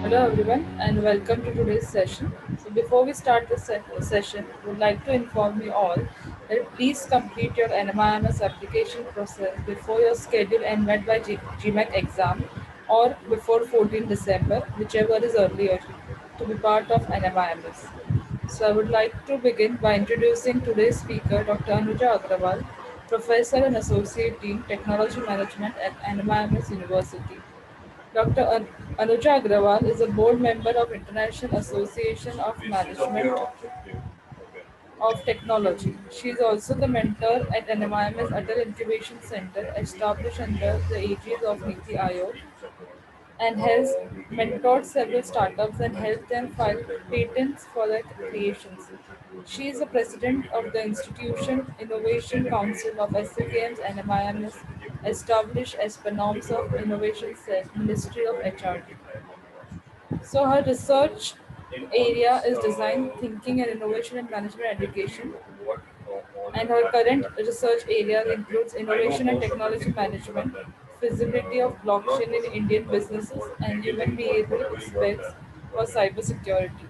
Hello everyone and welcome to today's session. So before we start the session, I would like to inform you all that please complete your NMIMS application process before your scheduled NMET by GMAC exam or before 14 December, whichever is earlier, to be part of NMIMS. So I would like to begin by introducing today's speaker, Dr. Anuja Agrawal, Professor and Associate Dean, Technology Management at NMIMS University. Dr. Anuja Agrawal is a board member of International Association of Management of Technology. She is also the mentor at NMIMS Atal Incubation Center, established under the aegis of Niti Aayog, and has mentored several startups and helped them file patents for their creations. She is the president of the Institution Innovation Council of SCKM's NMIMS, established as per norms of Innovation Cell, Ministry of HRD. So her research area is design thinking and innovation in management education, and her current research areas includes innovation and technology management, feasibility of blockchain in Indian businesses, and human behavioral aspects for cybersecurity.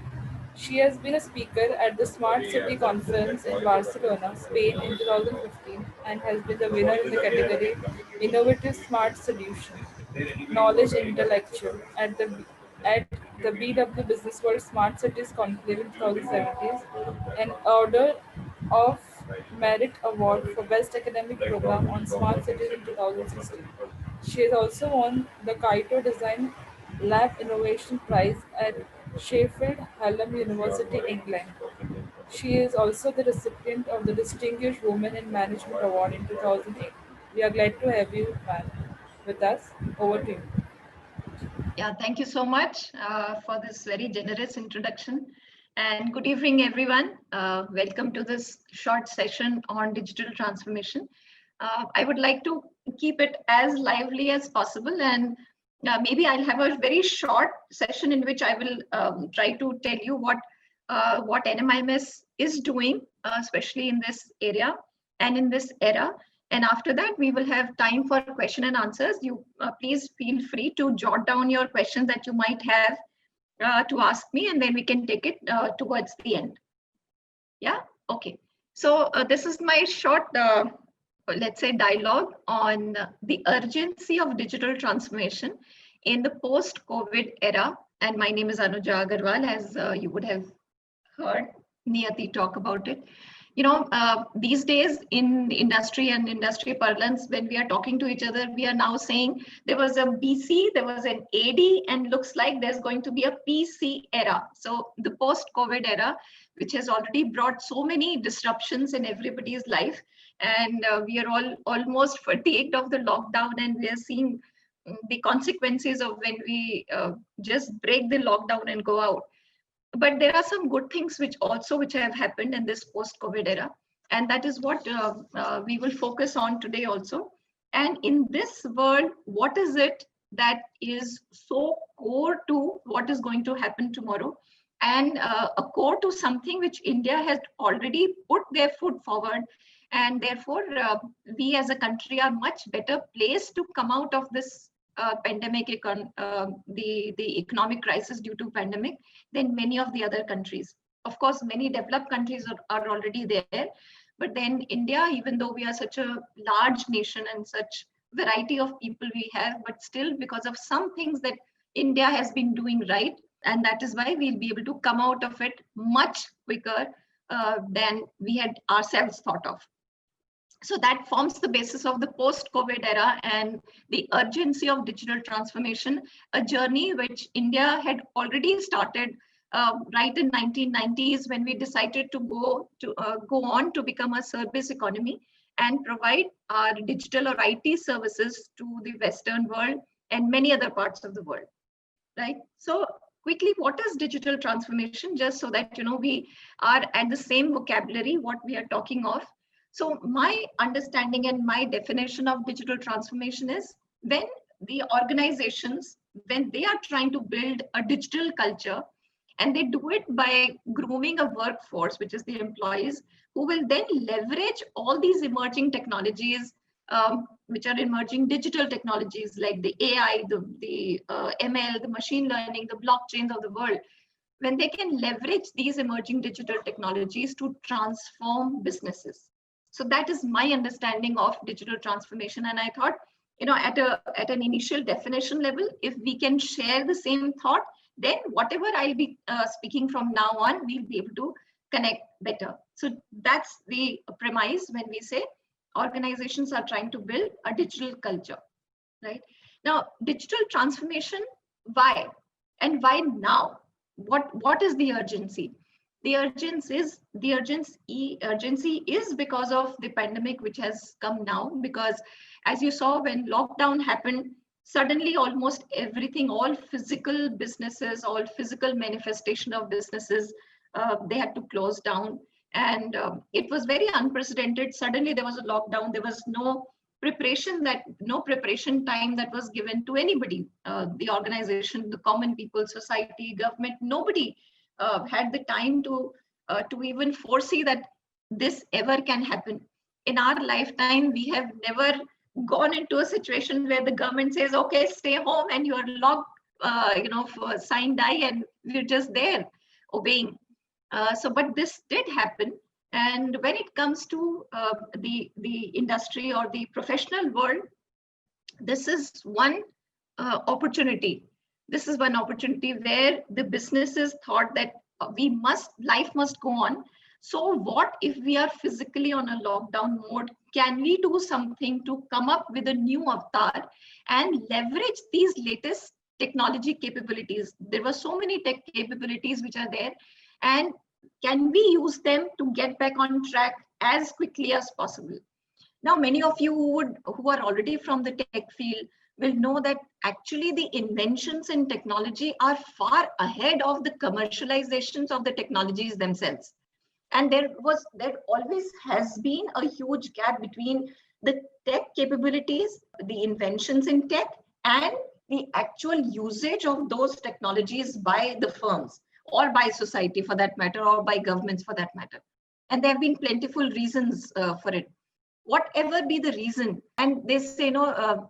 She has been a speaker at the Smart City Conference in Barcelona, Spain in 2015 and has been the winner in the category Innovative Smart Solution, Knowledge Intellectual at the BW Business World Smart Cities Conclave in 2017, an Order of Merit Award for Best Academic Program on Smart Cities in 2016. She has also won the Kaito Design Lab Innovation Prize at Sheffield Hallam University, England. She is also the recipient of the Distinguished Women in Management Award in 2008. We are glad to have you, ma'am, with us. Over to you. Yeah, thank you so much for this very generous introduction. And good evening, everyone. Welcome to this short session on digital transformation. I would like to keep it as lively as possible, and maybe I'll have a very short session in which I will try to tell you what NMIMS is doing, especially in this area and in this era. And after that, we will have time for question and answers. You please feel free to jot down your questions that you might have to ask me, and then we can take it towards the end. Yeah, okay. So this is my short, let's say, dialogue on the urgency of digital transformation in the post-COVID era. And my name is Anuja Agarwal, as you would have heard Niyati talk about it. These days in industry and industry parlance, when we are talking to each other, we are now saying there was a BC, there was an AD, and looks like there's going to be a PC era. So the post-COVID era, which has already brought so many disruptions in everybody's life, and we are all almost fatigued of the lockdown, and we are seeing the consequences of when we just break the lockdown and go out. But there are some good things which have happened in this post-COVID era, and that is what we will focus on today also. And in this world, what is it that is so core to what is going to happen tomorrow, and a core to something which India has already put their foot forward, and therefore we as a country are much better placed to come out of this pandemic, the economic crisis due to pandemic, than many of the other countries. Of course, many developed countries are already there, but then India, even though we are such a large nation and such variety of people we have, but still because of some things that India has been doing right, and that is why we'll be able to come out of it much quicker than we had ourselves thought of. So that forms the basis of the post-COVID era and the urgency of digital transformation, a journey which India had already started right in 1990s when we decided to go on to become a service economy and provide our digital or IT services to the Western world and many other parts of the world, right? So quickly, what is digital transformation? Just so that we are at the same vocabulary, what we are talking of. So my understanding and my definition of digital transformation is when the organizations, when they are trying to build a digital culture, and they do it by grooming a workforce, which is the employees, who will then leverage all these emerging technologies which are emerging digital technologies like the AI, the ML, the machine learning, the blockchains of the world, when they can leverage these emerging digital technologies to transform businesses. So that is my understanding of digital transformation. And I thought, at an initial definition level, if we can share the same thought, then whatever I'll be speaking from now on, we'll be able to connect better. So that's the premise when we say organizations are trying to build a digital culture, right? Now, digital transformation, why? And why now? What is the urgency? The urgency is because of the pandemic which has come now. Because as you saw, when lockdown happened, suddenly almost everything, all physical businesses, all physical manifestation of businesses, they had to close down. And it was very unprecedented. Suddenly there was a lockdown. There was no preparation time that was given to anybody, the organization, the common people, society, government. Nobody had the time to even foresee that this ever can happen. In our lifetime, we have never gone into a situation where the government says, okay, stay home, and you are locked, for sign die, and we're just there obeying. But this did happen. And when it comes to the industry or the professional world, this is one opportunity. This is one opportunity where the businesses thought that life must go on. So what if we are physically on a lockdown mode? Can we do something to come up with a new avatar and leverage these latest technology capabilities? There were so many tech capabilities which are there, and can we use them to get back on track as quickly as possible? Now, many of you who are already from the tech field will know that actually the inventions in technology are far ahead of the commercializations of the technologies themselves. And there always has been a huge gap between the tech capabilities, the inventions in tech, and the actual usage of those technologies by the firms, or by society for that matter, or by governments for that matter. And there have been plentiful reasons for it. Whatever be the reason, and they say,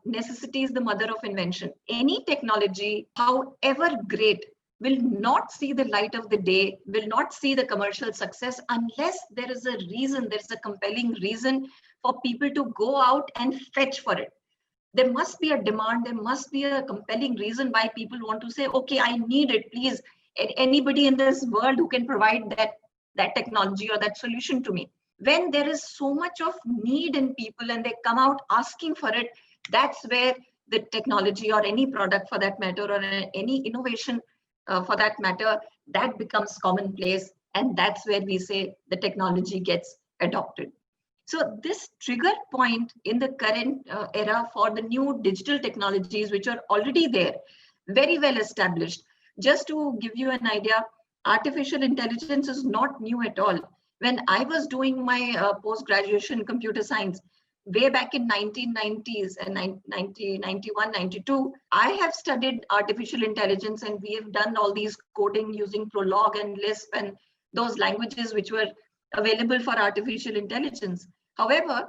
necessity is the mother of invention. Any technology, however great, will not see the light of the day, will not see the commercial success unless there is a reason, there is a compelling reason for people to go out and fetch for it. There must be a demand, there must be a compelling reason why people want to say, okay, I need it, please. Anybody in this world who can provide that technology or that solution to me. When there is so much of need in people and they come out asking for it, that's where the technology or any product for that matter, or any innovation for that matter, that becomes commonplace. And that's where we say the technology gets adopted. So this trigger point in the current era for the new digital technologies, which are already there, very well established. Just to give you an idea, artificial intelligence is not new at all. When I was doing my post-graduation computer science, way back in 1990s and 91, 92, I have studied artificial intelligence, and we have done all these coding using Prolog and Lisp and those languages which were available for artificial intelligence. However,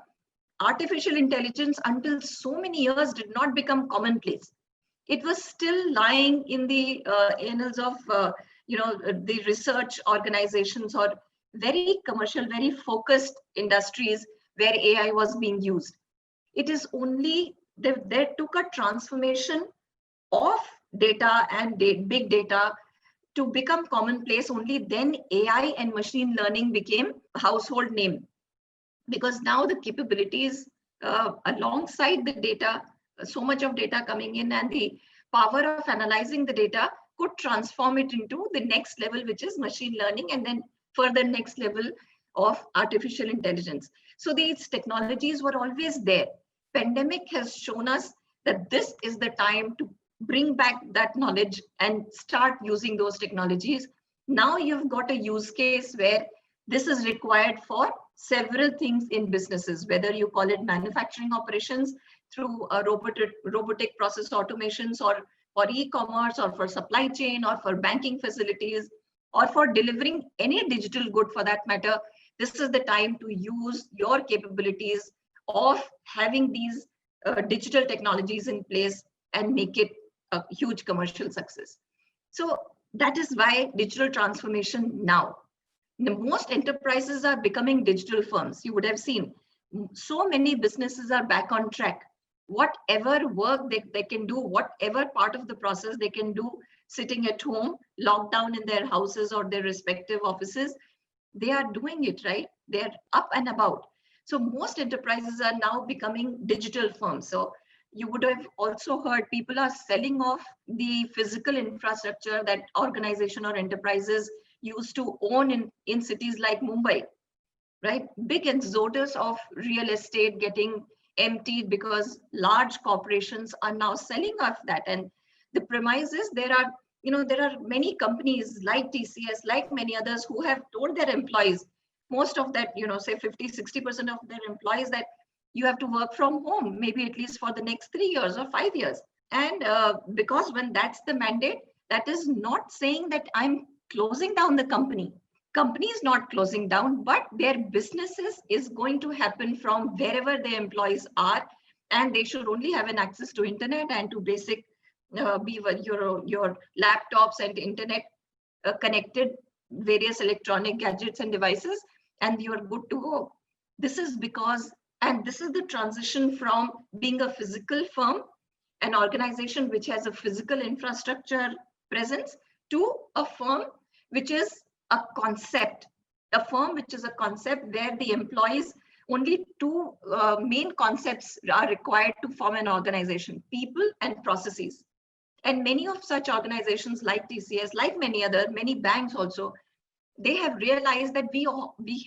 artificial intelligence until so many years did not become commonplace. It was still lying in the annals of the research organizations or very commercial, very focused industries where AI was being used. It is only there took a transformation of data and big data to become commonplace. Only then AI and machine learning became a household name, because now the capabilities alongside the data, so much of data coming in, and the power of analyzing the data could transform it into the next level, which is machine learning, and then further next level of artificial intelligence. So these technologies were always there. Pandemic has shown us that this is the time to bring back that knowledge and start using those technologies. Now you've got a use case where this is required for several things in businesses, whether you call it manufacturing operations through robotic process automations, or for e-commerce, or for supply chain, or for banking facilities, or for delivering any digital good for that matter. This is the time to use your capabilities of having these digital technologies in place and make it a huge commercial success. So that is why digital transformation now. The most enterprises are becoming digital firms. You would have seen so many businesses are back on track. Whatever work they can do, whatever part of the process they can do sitting at home, locked down in their houses or their respective offices, they are doing it, right? They're up and about. So most enterprises are now becoming digital firms. So you would have also heard people are selling off the physical infrastructure that organization or enterprises used to own in cities like Mumbai, right? Big exodus of real estate getting emptied because large corporations are now selling off that. And the premise is there are many companies like TCS, like many others, who have told their employees, most of that, say 50-60% of their employees, that you have to work from home, maybe at least for the next 3 years or 5 years. And because when that's the mandate, that is not saying that I'm closing down the company. Company is not closing down, but their businesses is going to happen from wherever their employees are, and they should only have an access to internet and to basic be your laptops and internet connected various electronic gadgets and devices, and you're good to go. This is because, and this is the transition from being a physical firm, an organization which has a physical infrastructure presence, to a firm which is a concept, where the employees, only two main concepts are required to form an organization: people and processes. And many of such organizations like TCS, like many banks also, they have realized that we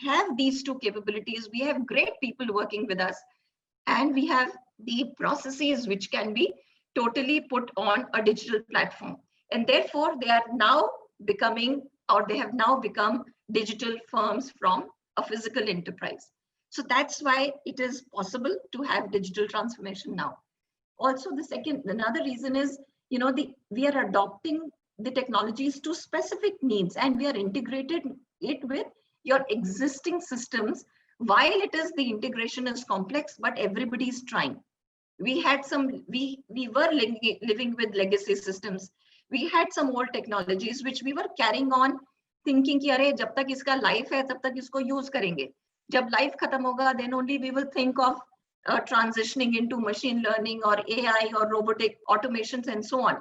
have these two capabilities. We have great people working with us, and we have the processes which can be totally put on a digital platform. And therefore, they are now becoming, or they have now become, digital firms from a physical enterprise. So that's why it is possible to have digital transformation now. Also, another reason is, we are adopting the technologies to specific needs, and we are integrated it with your existing systems. While the integration is complex, but everybody is trying. We were living with legacy systems. We had some old technologies which we were carrying on, thinking कि अरे जब तक इसका life है तब तक इसको use करेंगे. जब life खत्म होगा, then only we will think of transitioning into machine learning or AI or robotic automations and so on,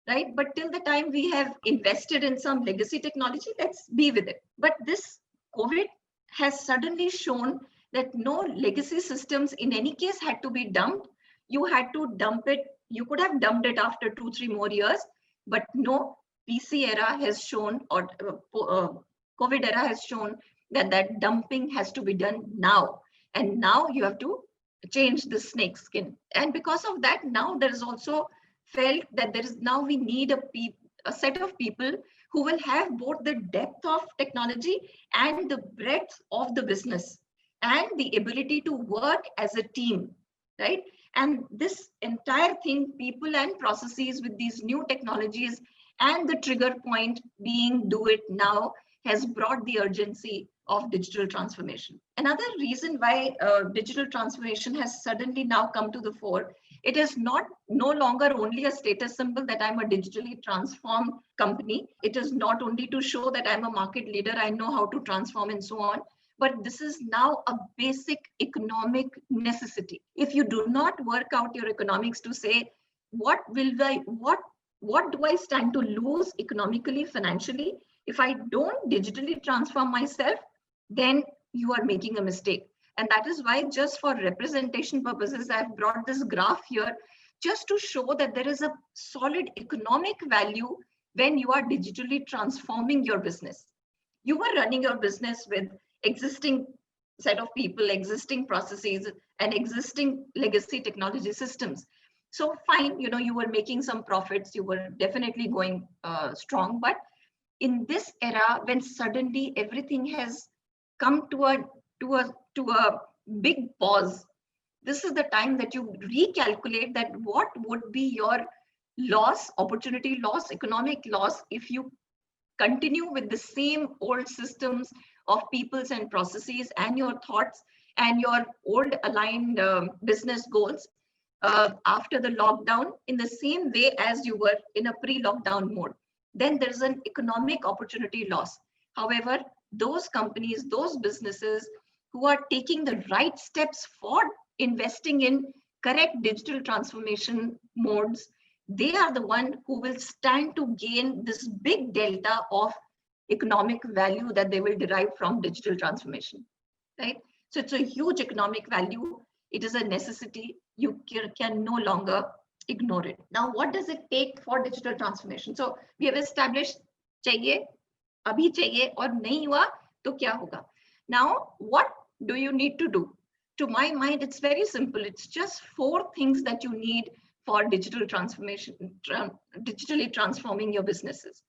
right? But till the time we have invested in some legacy technology, let's be with it. But this COVID has suddenly shown that no legacy systems in any case had to be dumped. You had to dump it. You could have dumped it after 2-3 more years, but no, PC era has shown, or COVID era has shown, that dumping has to be done now. And now you have to change the snake skin. And because of that, now there is also felt that we need a set of people who will have both the depth of technology and the breadth of the business and the ability to work as a team, right? And this entire thing, people and processes with these new technologies, and the trigger point being do it now, has brought the urgency of digital transformation. Another reason why digital transformation has suddenly now come to the fore, it is no longer only a status symbol that I'm a digitally transformed company. It is not only to show that I'm a market leader, I know how to transform and so on, but this is now a basic economic necessity. If you do not work out your economics to say, what do I stand to lose economically, financially, if I don't digitally transform myself, then you are making a mistake. And that is why, just for representation purposes, I've brought this graph here just to show that there is a solid economic value when you are digitally transforming your business. You were running your business with existing set of people, existing processes, and existing legacy technology systems. So fine, you were making some profits, you were definitely going strong. But in this era, when suddenly everything has come to a big pause, this is the time that you recalculate that what would be your loss, opportunity loss, economic loss, if you continue with the same old systems of peoples and processes and your thoughts and your old aligned business goals. after the lockdown in the same way as you were in a pre-lockdown mode, then there is an economic opportunity loss. However, those companies, those businesses who are taking the right steps for investing in correct digital transformation modes, they are the one who will stand to gain this big delta of economic value that they will derive from digital transformation, right? So it's a huge economic value. It is a necessity. You can no longer ignore it. Now, what does it take for digital transformation? So we have established चाहिए, अभी चाहिए और नहीं हुआ तो क्या होगा? Now, what do you need to do? To my mind, it's very simple. It's just 4 things that you need for digital transformation, digitally transforming your businesses.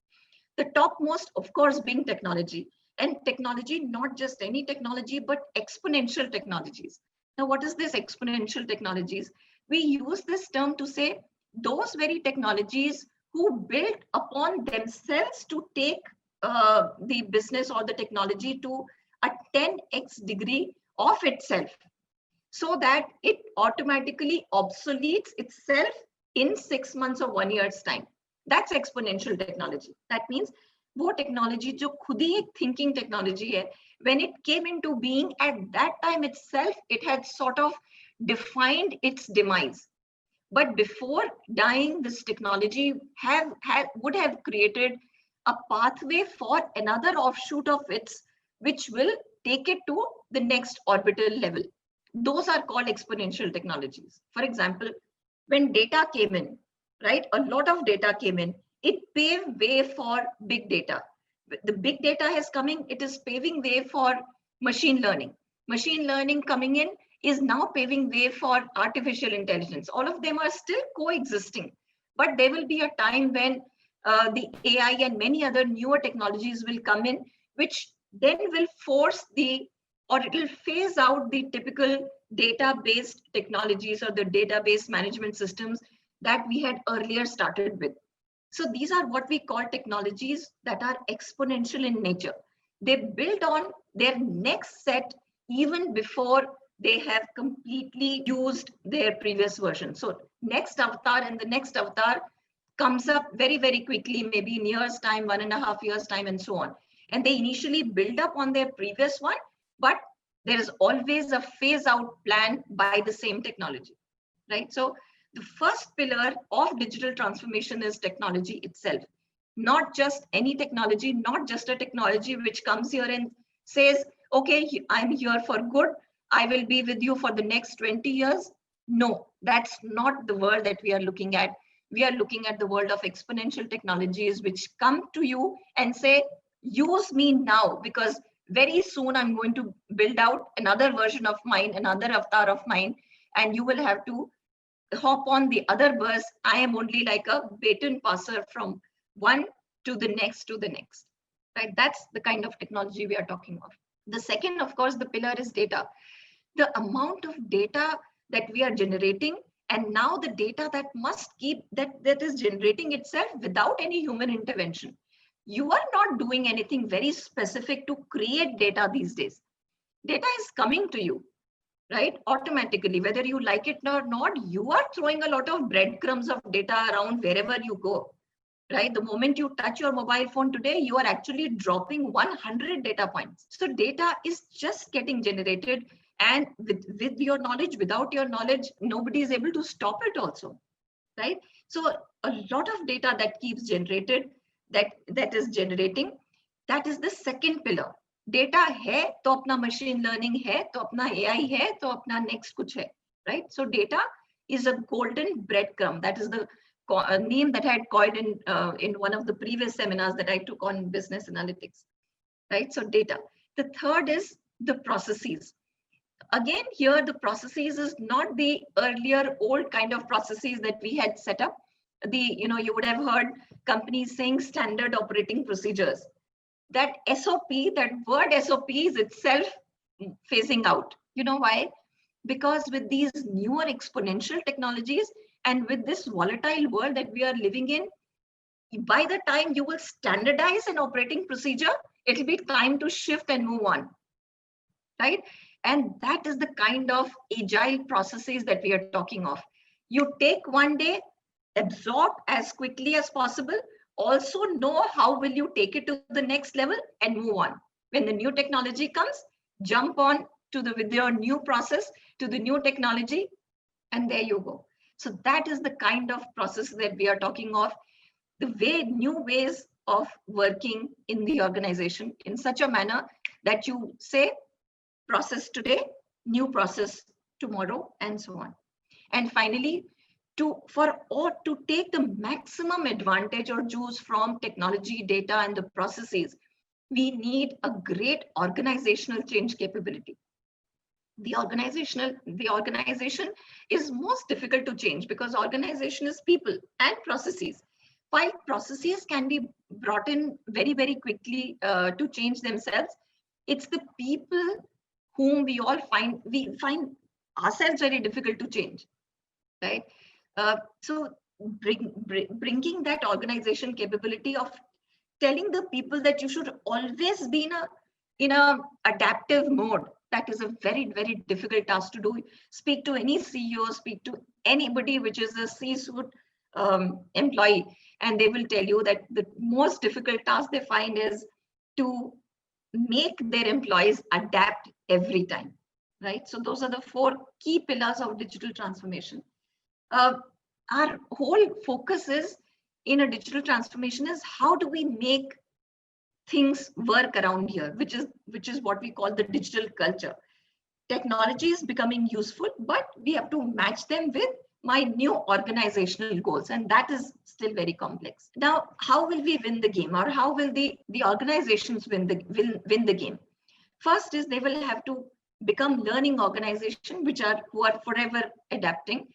The topmost, of course, being technology. And technology, not just any technology, but exponential technologies. Now, what is this exponential technologies? We use this term to say those very technologies who build upon themselves to take the business or the technology to a 10x degree of itself, so that it automatically obsoletes itself in 6 months or 1 year's time. That's exponential technology. That means वो technology जो खुद ही एक thinking technology है, when it came into being at that time itself, it had sort of defined its demise. But before dying, this technology would have created a pathway for another offshoot of its, which will take it to the next orbital level. Those are called exponential technologies. For example, when data came in, right, a lot of data came in, it paved way for big data. The big data is coming, it is paving way for machine learning. Machine learning coming in is now paving way for artificial intelligence. All of them are still coexisting, but there will be a time when the AI and many other newer technologies will come in, which then will force or it will phase out the typical data-based technologies or the database management systems that we had earlier started with. So these are what we call technologies that are exponential in nature. They build on their next set even before they have completely used their previous version. So next avatar and the next avatar comes up very, very quickly, maybe in years time, 1.5 years time, and so on. And they initially build up on their previous one, but there is always a phase out plan by the same technology, right? So the first pillar of digital transformation is technology itself. Not just any technology, not just a technology which comes here and says, okay, I'm here for good, I will be with you for the next 20 years. No, that's not the world that we are looking at. We are looking at the world of exponential technologies which come to you and say, use me now, because very soon I'm going to build out another version of mine, another avatar of mine, and you will have to hop on the other bus. I am only like a baton passer from one to the next, right? That's the kind of technology we are talking of. The second, of course, the pillar is data. The amount of data that we are generating, and now the data that must keep, that is generating itself without any human intervention. You are not doing anything very specific to create data these days. Data is coming to you, right? Automatically, whether you like it or not, you are throwing a lot of breadcrumbs of data around wherever you go, right? The moment you touch your mobile phone today, you are actually dropping 100 data points. So data is just getting generated, and with your knowledge, without your knowledge, nobody is able to stop it also, right? So a lot of data that keeps generated, that is generating, that is the second pillar. Data है तो अपना machine learning है तो अपना AI है तो अपना next कुछ है, right? So data is a golden breadcrumb. That is the name that I had coined in one of the previous seminars that I took on business analytics, right? So data. The third is the processes. Again, here the processes is not the earlier old kind of processes that we had set up. You would have heard companies saying standard operating procedures. That SOP, that word SOP is itself phasing out. You know why? Because with these newer exponential technologies and with this volatile world that we are living in, by the time you will standardize an operating procedure, it'll be time to shift and move on, right? And that is the kind of agile processes that we are talking of. You take one day, absorb as quickly as possible, also know how will you take it to the next level and move on. When the new technology comes, jump on to the with your new process to the new technology, and there you go. So that is the kind of process that we are talking of, the new ways of working in the organization in such a manner that you say process today, new process tomorrow, and so on. And finally, to take the maximum advantage or juice from technology, data, and the processes, we need a great organizational change capability. The organization is most difficult to change because organization is people and processes. While processes can be brought in very, very quickly to change themselves, it's the people whom we find ourselves very difficult to change, right? So bringing that organization capability of telling the people that you should always be in a adaptive mode, that is a very, very difficult task to do. Speak to any CEO, speak to anybody which is a C-suite employee, and they will tell you that the most difficult task they find is to make their employees adapt every time, right? So those are the 4 key pillars of digital transformation. Our whole focus is in a digital transformation is how do we make things work around here, which is what we call the digital culture. Technology is becoming useful, but we have to match them with my new organizational goals, and that is still very complex. Now, how will we win the game, or how will the organizations win the game? First is they will have to become learning organization who are forever adapting.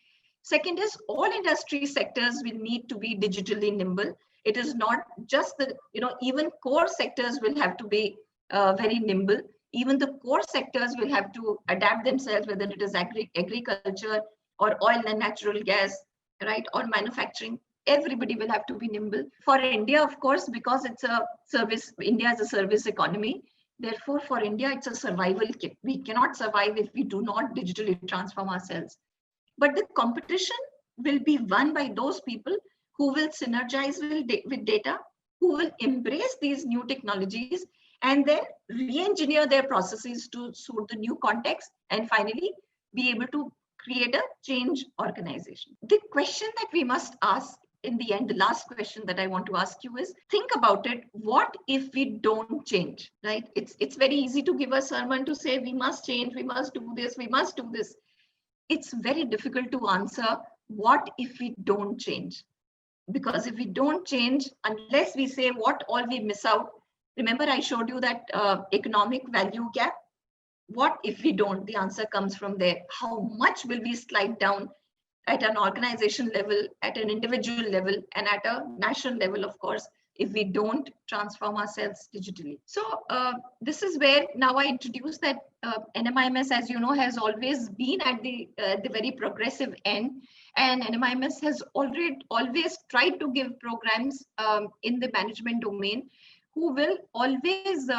Second is all industry sectors will need to be digitally nimble. It is not just even core sectors will have to be very nimble. Even the core sectors will have to adapt themselves, whether it is agriculture or oil and natural gas, right, or manufacturing. Everybody will have to be nimble. For India, of course, because it's a service, India is a service economy. Therefore, for India, it's a survival kit. We cannot survive if we do not digitally transform ourselves. But the competition will be won by those people who will synergize with data, who will embrace these new technologies, and then re-engineer their processes to suit the new context, and finally be able to create a change organization. The question that we must ask in the end, the last question that I want to ask you is, think about it. What if we don't change, right? It's very easy to give a sermon to say, we must change, we must do this, we must do this. It's very difficult to answer, what if we don't change? Because if we don't change, unless we say what all we miss out, remember I showed you that economic value gap. What if we don't? The answer comes from there. How much will we slide down at an organization level, at an individual level, and at a national level, of course, if we don't transform ourselves digitally? So this is where now I introduce that NMIMS, as you know, has always been at the very progressive end. And NMIMS has always tried to give programs in the management domain who will always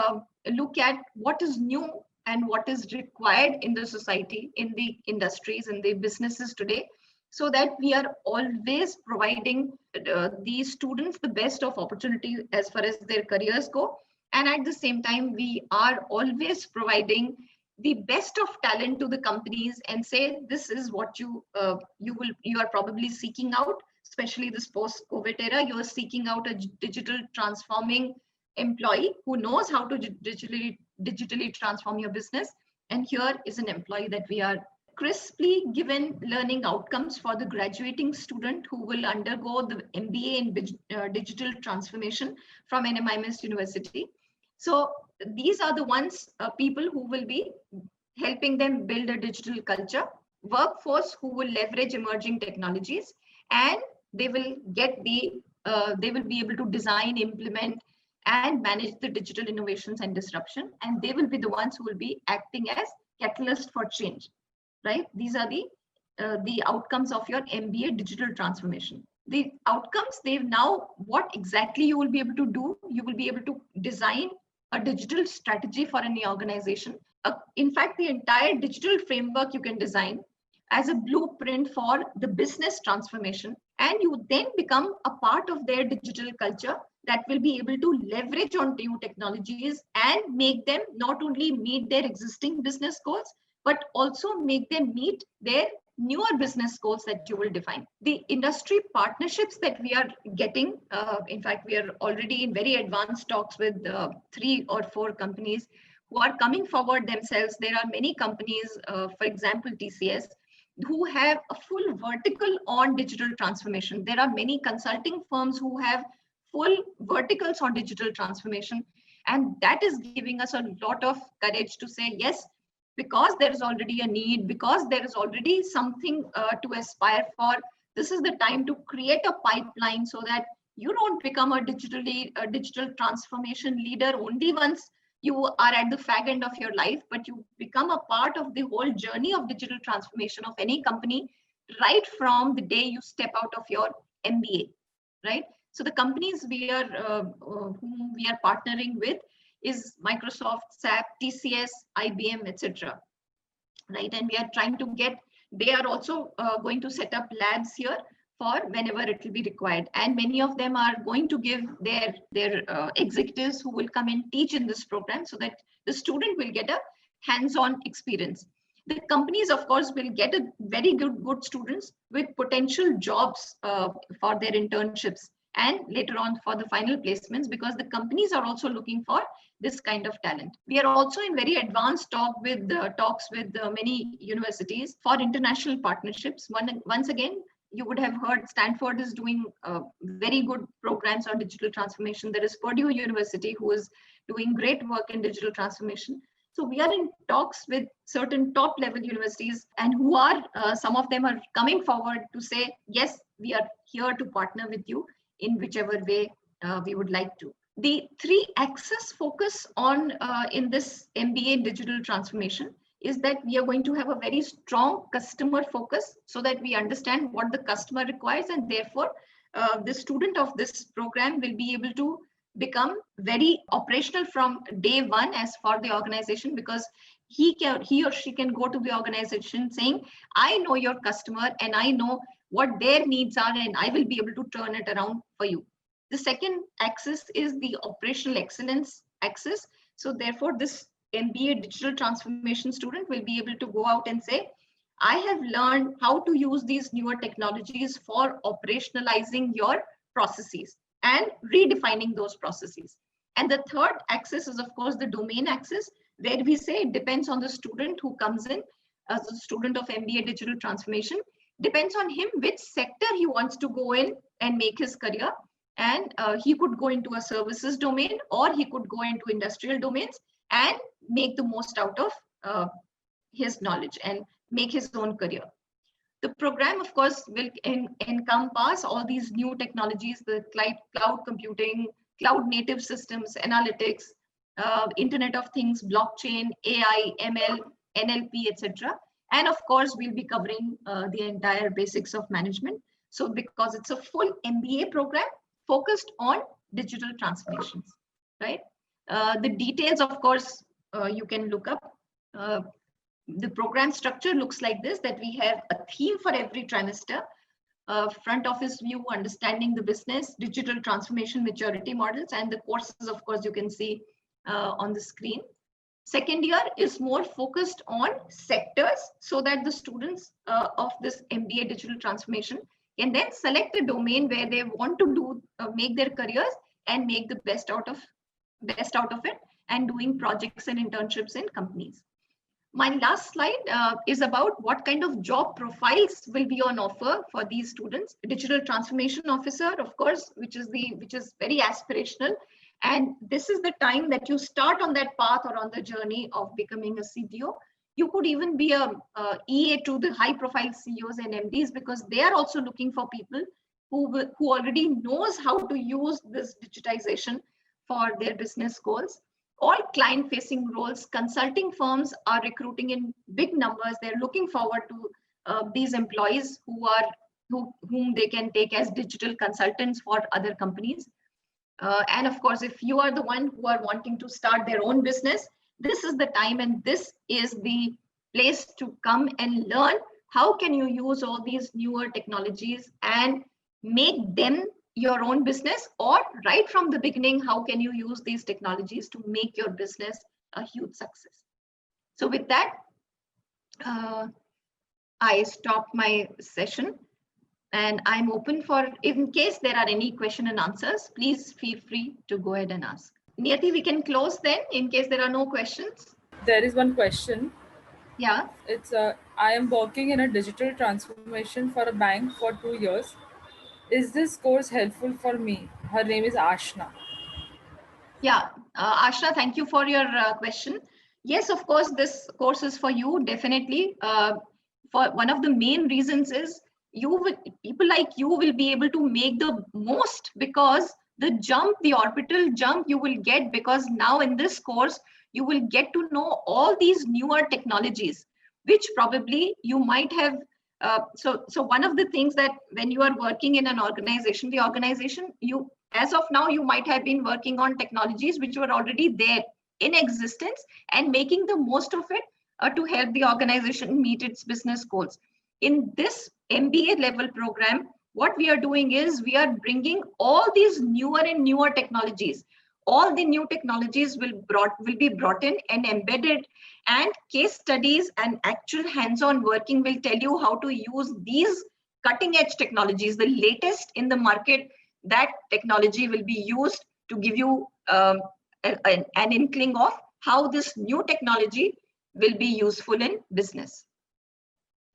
look at what is new and what is required in the society, in the industries, in the businesses today, so that we are always providing these students the best of opportunity as far as their careers go. And at the same time, we are always providing the best of talent to the companies and say, this is what you are probably seeking out, especially this post-COVID era. You are seeking out a digital transforming employee who knows how to digitally transform your business. And here is an employee that we are crisply given learning outcomes for the graduating student who will undergo the MBA in digital transformation from NMIMS University. So these are the ones, people who will be helping them build a digital culture, workforce who will leverage emerging technologies, and they will be able to design, implement, and manage the digital innovations and disruption. And they will be the ones who will be acting as catalyst for change, right? These are the outcomes of your MBA digital transformation. The outcomes, what exactly you will be able to do, you will be able to design a digital strategy for any organization. In fact, the entire digital framework you can design. as a blueprint for the business transformation, and you then become a part of their digital culture that will be able to leverage on new technologies and make them not only meet their existing business goals, but also make them meet their newer business goals that you will define. The industry partnerships that we are getting, in fact, we are already in very advanced talks with 3 or 4 companies who are coming forward themselves. There are many companies, for example, TCS, who have a full vertical on digital transformation. There are many consulting firms who have full verticals on digital transformation. And that is giving us a lot of courage to say, yes, because there is already a need, because there is already something to aspire for, this is the time to create a pipeline so that you don't become a digital transformation leader only once you are at the fag end of your life, but you become a part of the whole journey of digital transformation of any company right from the day you step out of your MBA, right? So the companies whom we are partnering with is Microsoft, SAP, TCS, IBM, etc. Right, and we are trying to get. They are also going to set up labs here for whenever it will be required, and many of them are going to give their executives who will come and teach in this program, so that the student will get a hands-on experience. The companies, of course, will get a very good students with potential jobs for their internships and later on for the final placements, because the companies are also looking for this kind of talent. We are also in very advanced talks with many universities for international partnerships. Once again, you would have heard Stanford is doing very good programs on digital transformation. There is Purdue University who is doing great work in digital transformation. So we are in talks with certain top level universities, and who are some of them are coming forward to say, yes, we are here to partner with you in whichever way we would like to. The 3-axis focus on in this MBA digital transformation is that we are going to have a very strong customer focus, so that we understand what the customer requires, and therefore the student of this program will be able to become very operational from day one as for the organization, because he or she can go to the organization saying, I know your customer and I know what their needs are, and I will be able to turn it around for you. The second axis is the operational excellence axis. So therefore, this MBA digital transformation student will be able to go out and say, I have learned how to use these newer technologies for operationalizing your processes and redefining those processes. And the third axis is, of course, the domain axis, where we say it depends on the student who comes in as a student of MBA digital transformation. Depends on him which sector he wants to go in and make his career. And he could go into a services domain, or he could go into industrial domains and make the most out of his knowledge and make his own career. The program, of course, will encompass all these new technologies, the cloud computing, cloud native systems, analytics, Internet of Things, blockchain, AI, ML, NLP, etc. And of course, we'll be covering the entire basics of management. So because it's a full MBA program focused on digital transformations, right? The details, of course, you can look up. The program structure looks like this, that we have a theme for every trimester. Front office view, understanding the business, digital transformation maturity models, and the courses, of course, you can see on the screen. Second year is more focused on sectors, so that the students of this MBA digital transformation can then select a domain where they want to do make their careers and make the best out of it, and doing projects and internships in companies. My last slide is about what kind of job profiles will be on offer for these students. Digital transformation officer, of course, which is very aspirational. And this is the time that you start on that path or on the journey of becoming a CDO. You could even be a EA to the high profile CEOs and MDs, because they are also looking for people who already knows how to use this digitization for their business goals. All client facing roles, consulting firms are recruiting in big numbers. They're looking forward to these employees whom they can take as digital consultants for other companies. And of course, if you are the one who are wanting to start their own business, this is the time and this is the place to come and learn how can you use all these newer technologies and make them your own business, or right from the beginning, how can you use these technologies to make your business a huge success? So with that, I stop my session and I'm open for, in case there are any question and answers, please feel free to go ahead and ask. Niyati, we can close then in case there are no questions. There is one question. Yeah. It's I am working in a digital transformation for a bank for 2 years. Is this course helpful for me? Her name is Ashna. Yeah, Ashna, thank you for your question. Yes, of course, this course is for you, definitely. For one of the main reasons is people like you will be able to make the most, because the jump, the orbital jump you will get, because now in this course, you will get to know all these newer technologies, which probably you might have. So one of the things that when you are working in an organization, the organization, as of now, you might have been working on technologies which were already there in existence and making the most of it to help the organization meet its business goals. In this MBA level program, what we are doing is we are bringing all these newer and newer technologies. All the new technologies will be brought in and embedded, and case studies and actual hands-on working will tell you how to use these cutting edge technologies, the latest in the market. That technology will be used to give you an inkling of how this new technology will be useful in business.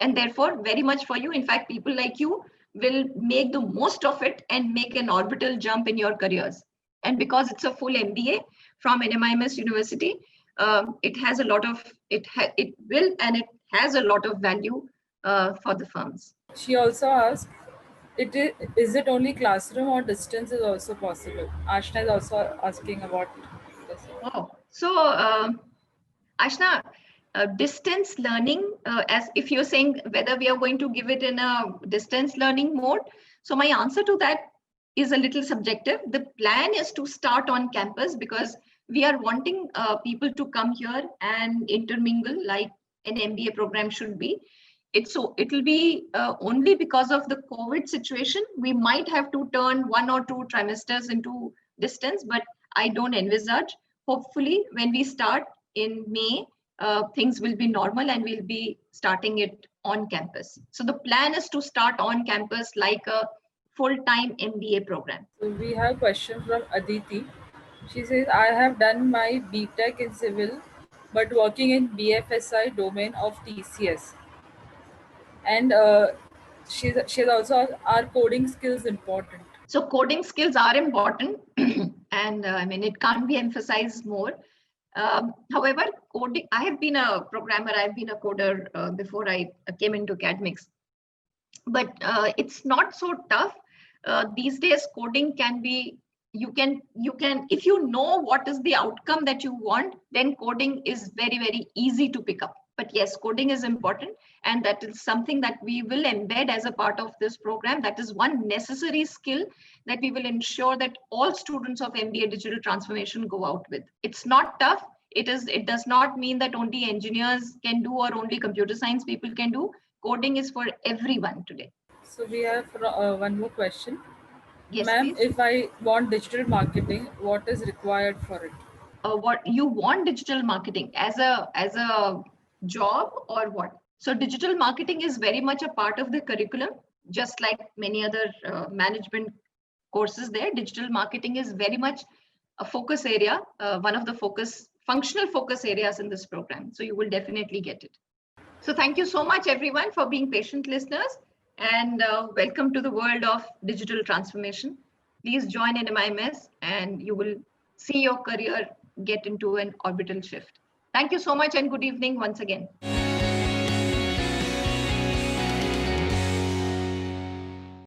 And therefore, very much for you. In fact, people like you will make the most of it and make an orbital jump in your careers. And because it's a full MBA from NMIMS University, it has a lot of, it will and it has a lot of value for the firms. She also asked, is it only classroom or distance is also possible? Ashna is also asking about this. Oh, so Ashna, distance learning, as if you're saying whether we are going to give it in a distance learning mode. So my answer to that is a little subjective. The plan is to start on campus, because we are wanting people to come here and intermingle like an MBA program should be. It'll be only because of the COVID situation, we might have to turn 1 or 2 trimesters into distance, but I don't envisage. Hopefully, when we start in May, things will be normal and we'll be starting it on campus. So the plan is to start on campus like a full-time MBA program. So we have a question from Aditi. She says, I have done my BTech in civil, but working in BFSI domain of TCS. And she's also asked, are coding skills important? So coding skills are important, and I mean, it can't be emphasized more. However, coding, I have been a programmer, I've been a coder before I came into academics, but it's not so tough. These days, coding can be, you can, if you know what is the outcome that you want, then coding is very, very easy to pick up. But yes, coding is important, and that is something that we will embed as a part of this program. That is one necessary skill that we will ensure that all students of MBA Digital Transformation go out with. It's not tough. It does not mean that only engineers can do or only computer science people can do. Coding is for everyone today. So we have one more question. Yes, Ma'am, please. if I want digital marketing, what is required for it? What you want digital marketing as a job or what? So digital marketing is very much a part of the curriculum, just like many other management courses there. Digital marketing is very much a focus area, one of the functional focus areas in this program. So you will definitely get it. So thank you so much, everyone, for being patient listeners, and welcome to the world of digital transformation. Please join NMIMS and you will see your career get into an orbital shift. Thank you so much and good evening once again.